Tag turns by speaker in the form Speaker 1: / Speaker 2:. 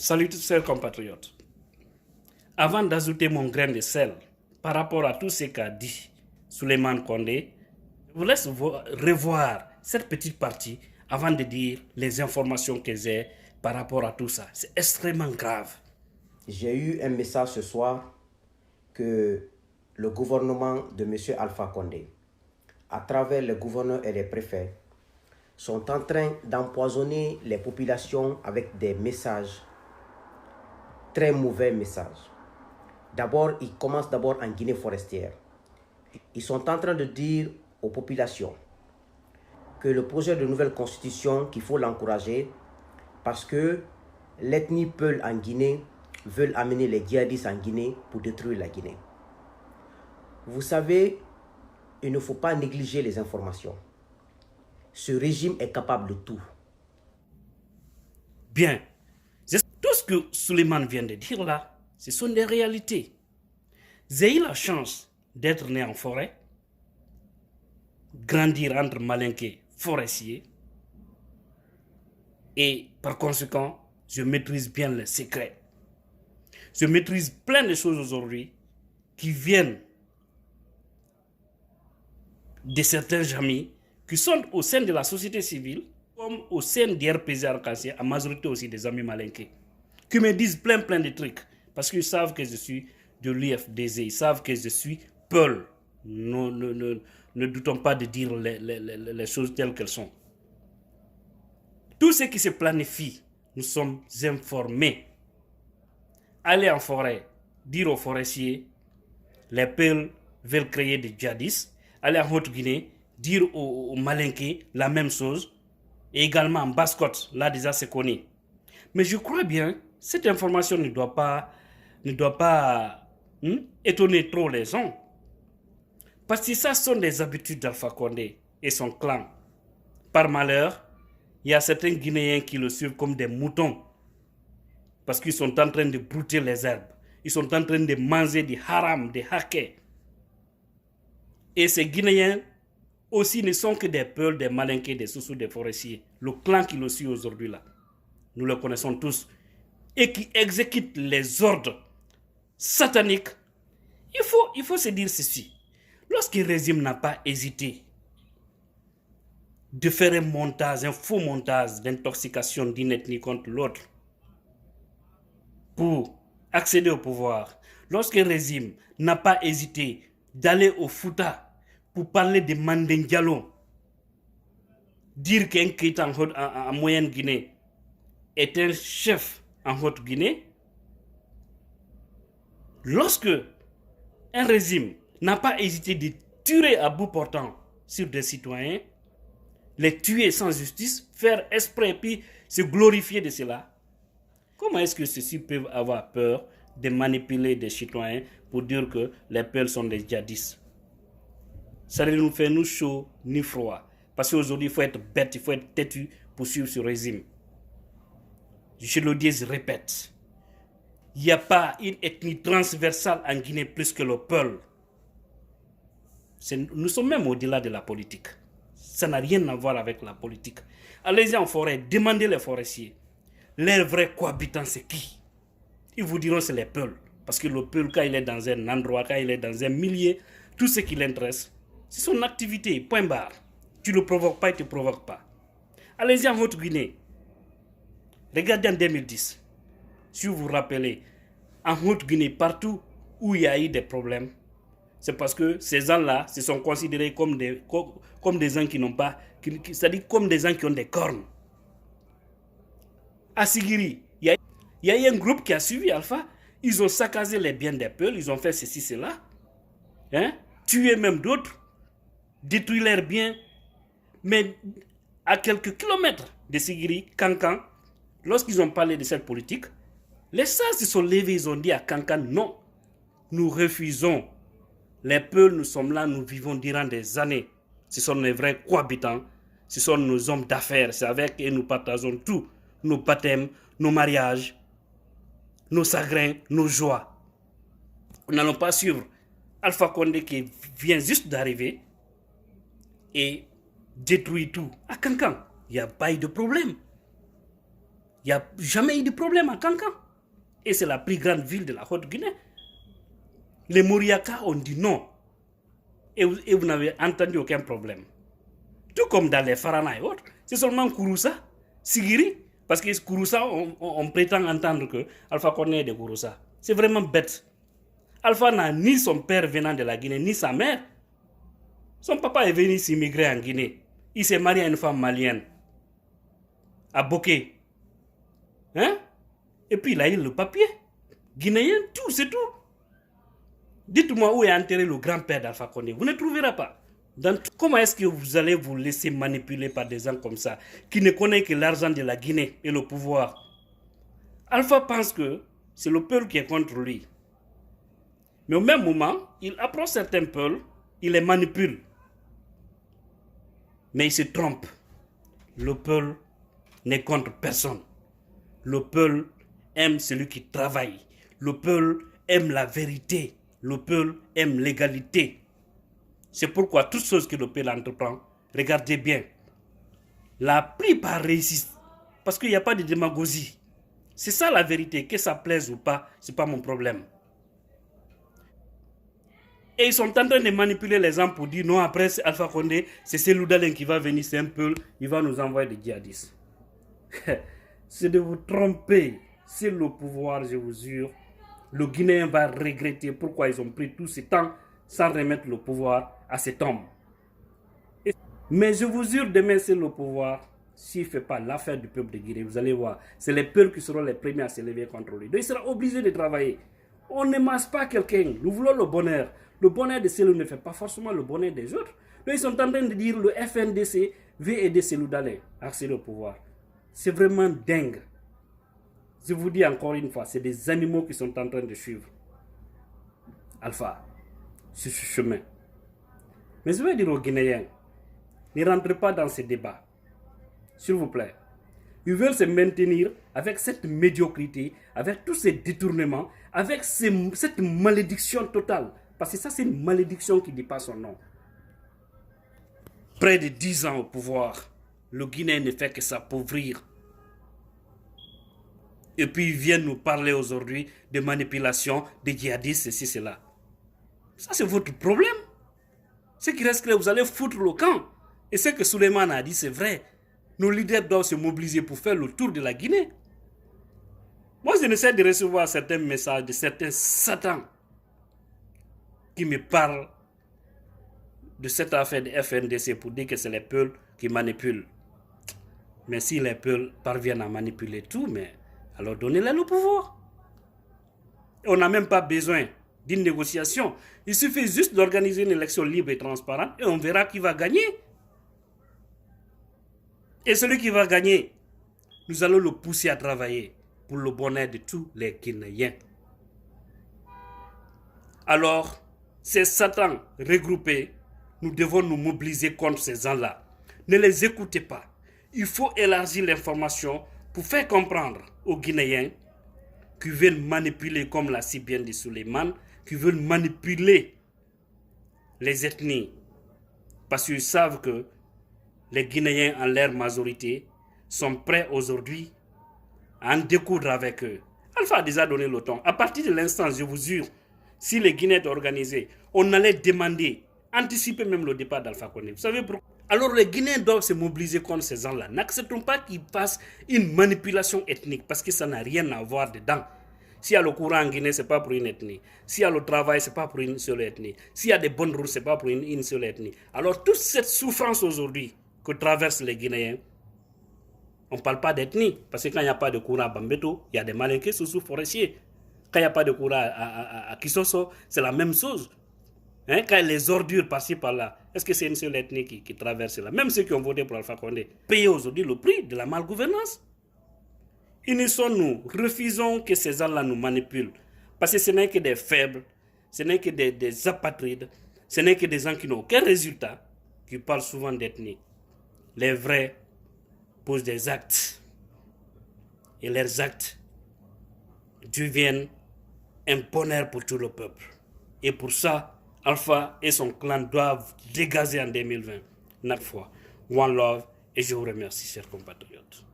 Speaker 1: Salut tous chers compatriotes. Avant d'ajouter mon grain de sel par rapport à tout ce qu'a dit Souleymane Kondé, je vous laisse revoir cette petite partie avant de dire les informations que j'ai par rapport à tout ça. C'est extrêmement grave.
Speaker 2: J'ai eu un message ce soir que le gouvernement de M. Alpha Condé, à travers les gouverneurs et les préfets, sont en train d'empoisonner les populations avec des messages, très mauvais messages. D'abord, ils commencent d'abord en Guinée forestière. Ils sont en train de dire aux populations que le projet de nouvelle constitution, qu'il faut l'encourager parce que l'ethnie Peul en Guinée veulent amener les djihadistes en Guinée pour détruire la Guinée. Vous savez, il ne faut pas négliger les informations. Ce régime est capable de tout.
Speaker 1: Bien. Tout ce que Souleymane vient de dire là, ce sont des réalités. J'ai eu la chance d'être né en forêt, grandir entre malinqués forestiers, et par conséquent, je maîtrise bien les secrets. Je maîtrise plein de choses aujourd'hui qui viennent de certains amis qui sont au sein de la société civile, comme au sein d'RPZ Arc-en-Ciel, à majorité aussi des amis malinqués, qui me disent plein de trucs, parce qu'ils savent que je suis de l'UFDZ, ils savent que je suis Peul. Ne doutons pas de dire les choses telles qu'elles sont. Tout ce qui se planifie, nous sommes informés. Aller en forêt, dire aux forestiers, les Peuls veulent créer des djihadistes. Aller en Haute-Guinée, dire aux Malinqués la même chose. Et également en Basse-Côte, là déjà c'est connu. Mais je crois bien, cette information ne doit pas étonner trop les gens. Parce que ça sont des habitudes d'Alpha Condé et son clan. Par malheur, il y a certains Guinéens qui le suivent comme des moutons. Parce qu'ils sont en train de brouter les herbes. Ils sont en train de manger des haram, des hackers. Et ces Guinéens aussi ne sont que des peuls, des malinqués, des sous des forestiers. Le clan qui le suit aujourd'hui là, nous le connaissons tous. Et qui exécute les ordres sataniques. Il faut se dire ceci. Lorsque le régime n'a pas hésité de faire un faux montage d'intoxication d'une ethnie contre l'autre pour accéder au pouvoir, lorsque le régime n'a pas hésité d'aller au Fouta pour parler de Mandeng Diallo, dire qu'un Keïta en moyenne Guinée est un chef en Haute-Guinée, lorsque un régime n'a pas hésité de tuer à bout portant sur des citoyens, les tuer sans justice, faire esprit et puis se glorifier de cela, comment est-ce que ceux-ci peuvent avoir peur de manipuler des citoyens pour dire que les Peuls sont des djihadistes? Ça ne nous fait ni chaud ni froid. Parce qu'aujourd'hui, il faut être bête, il faut être têtu pour suivre ce régime. Je le dis, je répète. Il n'y a pas une ethnie transversale en Guinée plus que le Peul. Nous sommes même au-delà de la politique. Ça n'a rien à voir avec la politique. Allez-y en forêt, demandez les forestiers. Leur vrai cohabitant, c'est qui? Ils vous diront c'est les Peuls. Parce que le Peul, quand il est dans un endroit, quand il est dans un milieu, tout ce qui l'intéresse, c'est son activité, point barre. Tu ne le provoques pas, il ne te provoque pas. Allez-y en Haute-Guinée. Regardez en 2010. Si vous vous rappelez, en Haute-Guinée, partout où il y a eu des problèmes, c'est parce que ces gens-là se sont considérés comme des gens qui n'ont pas, c'est-à-dire comme des gens qui ont des cornes. À Sigiri, il y a eu un groupe qui a suivi Alpha. Ils ont saccagé les biens des Peuls, ils ont fait ceci, cela. Tué même d'autres, détruit leurs biens. Mais à quelques kilomètres de Sigiri, Kankan, lorsqu'ils ont parlé de cette politique, les sages se sont levés, ils ont dit à Kankan, non, nous refusons. Les Peuls, nous sommes là, nous vivons durant des années. Ce sont les vrais cohabitants, ce sont nos hommes d'affaires, c'est avec eux nous partageons tout. Nos baptêmes, nos mariages, nos chagrins, nos joies. Nous n'allons pas suivre Alpha Condé qui vient juste d'arriver et détruit tout. À Kankan, il n'y a pas eu de problème. Il n'y a jamais eu de problème à Kankan. Et c'est la plus grande ville de la Haute-Guinée. Les Moriaka ont dit non. Et vous n'avez entendu aucun problème. Tout comme dans les Farana et autres. C'est seulement Kouroussa, Sigiri. Parce que Kouroussa, on prétend entendre que Alpha Condé est de Kouroussa. C'est vraiment bête. Alpha n'a ni son père venant de la Guinée, ni sa mère. Son papa est venu s'immigrer en Guinée. Il s'est marié à une femme malienne. À Boké. Hein? Et puis il a eu le papier. Guinéen, tout, c'est tout. Dites-moi où est enterré le grand-père d'Alpha Condé. Vous ne trouverez pas. Comment est-ce que vous allez vous laisser manipuler par des gens comme ça, qui ne connaissent que l'argent de la Guinée et le pouvoir? Alpha pense que c'est le peuple qui est contre lui. Mais au même moment, il approche certains peuples, il les manipule. Mais il se trompe. Le peuple n'est contre personne. Le peuple aime celui qui travaille. Le peuple aime la vérité. Le peuple aime l'égalité. C'est pourquoi toutes choses que le peuple entreprend, regardez bien, la plupart réussissent. Parce qu'il n'y a pas de démagogie. C'est ça la vérité. Que ça plaise ou pas, ce n'est pas mon problème. Et ils sont en train de manipuler les gens pour dire non, après Alpha Condé, c'est Cellou Dalein qui va venir, c'est un peu, il va nous envoyer des djihadistes. C'est de vous tromper. C'est le pouvoir, je vous jure. Le Guinéen va regretter pourquoi ils ont pris tout ce temps sans remettre le pouvoir à cet homme. Mais je vous jure, demain c'est le pouvoir. S'il ne fait pas l'affaire du peuple de Guinée, vous allez voir, c'est les peuples qui seront les premiers à se lever contre lui. Donc il sera obligé de travailler. On ne masse pas quelqu'un. Nous voulons le bonheur. Le bonheur de Cellou ne fait pas forcément le bonheur des autres. Donc ils sont en train de dire le FNDC veut aider Cellou Dalein à accéder au pouvoir. C'est vraiment dingue. Je vous dis encore une fois, c'est des animaux qui sont en train de suivre Alpha sur ce chemin. Mais je vais dire aux Guinéens, ne rentrez pas dans ces débats. S'il vous plaît. Ils veulent se maintenir avec cette médiocrité, avec tous ces détournements, avec cette malédiction totale. Parce que ça, c'est une malédiction qui ne dit pas son nom. Près de 10 ans au pouvoir, le Guinéen ne fait que s'appauvrir. Et puis ils viennent nous parler aujourd'hui de manipulation, de djihadistes, ceci, cela. Ça, c'est votre problème. Ce qui reste que vous allez foutre le camp. Et ce que Souleymane a dit, c'est vrai. Nos leaders doivent se mobiliser pour faire le tour de la Guinée. Moi, je n'essaie de recevoir certains messages de certains satans qui me parlent de cette affaire de FNDC pour dire que c'est les peuples qui manipulent. Mais si les peuples parviennent à manipuler tout, mais alors donnez-leur le pouvoir. On n'a même pas besoin d'une négociation. Il suffit juste d'organiser une élection libre et transparente et on verra qui va gagner. Et celui qui va gagner, nous allons le pousser à travailler pour le bonheur de tous les Guinéens. Alors, ces satans regroupés, nous devons nous mobiliser contre ces gens-là. Ne les écoutez pas. Il faut élargir l'information pour faire comprendre aux Guinéens qui veulent manipuler, comme l'a si bien dit Souleymane, qui veulent manipuler les ethnies. Parce qu'ils savent que les Guinéens, en leur majorité, sont prêts aujourd'hui à en découdre avec eux. Alpha a déjà donné le ton. À partir de l'instant, je vous jure, si les Guinéens étaient organisés, on allait demander, anticiper même le départ d'Alpha Condé. Vous savez pourquoi? Alors les Guinéens doivent se mobiliser contre ces gens-là. N'acceptons pas qu'ils fassent une manipulation ethnique parce que ça n'a rien à voir dedans. S'il y a le courant en Guinée, ce n'est pas pour une ethnie. S'il y a le travail, ce n'est pas pour une seule ethnie. S'il y a des bonnes routes, ce n'est pas pour une seule ethnie. Alors toute cette souffrance aujourd'hui que traversent les Guinéens, on ne parle pas d'ethnie. Parce que quand il n'y a pas de courant à Bambeto, il y a des Malinqués sous-forestiers. Quand il n'y a pas de courant à Kisoso, c'est la même chose. Hein, quand les ordures par-ci par-là, est-ce que c'est une seule ethnie qui traverse là? Même ceux qui ont voté pour Alpha Condé payent aujourd'hui le prix de la malgouvernance. Unissons-nous, refusons que ces gens-là nous manipulent. Parce que ce n'est que des faibles, ce n'est que des apatrides, ce n'est que des gens qui n'ont aucun résultat, qui parlent souvent d'ethnie. Les vrais posent des actes. Et leurs actes deviennent un bonheur pour tout le peuple. Et pour ça, Alpha et son clan doivent dégager en 2020. Notre foi. One love. Et je vous remercie, chers compatriotes.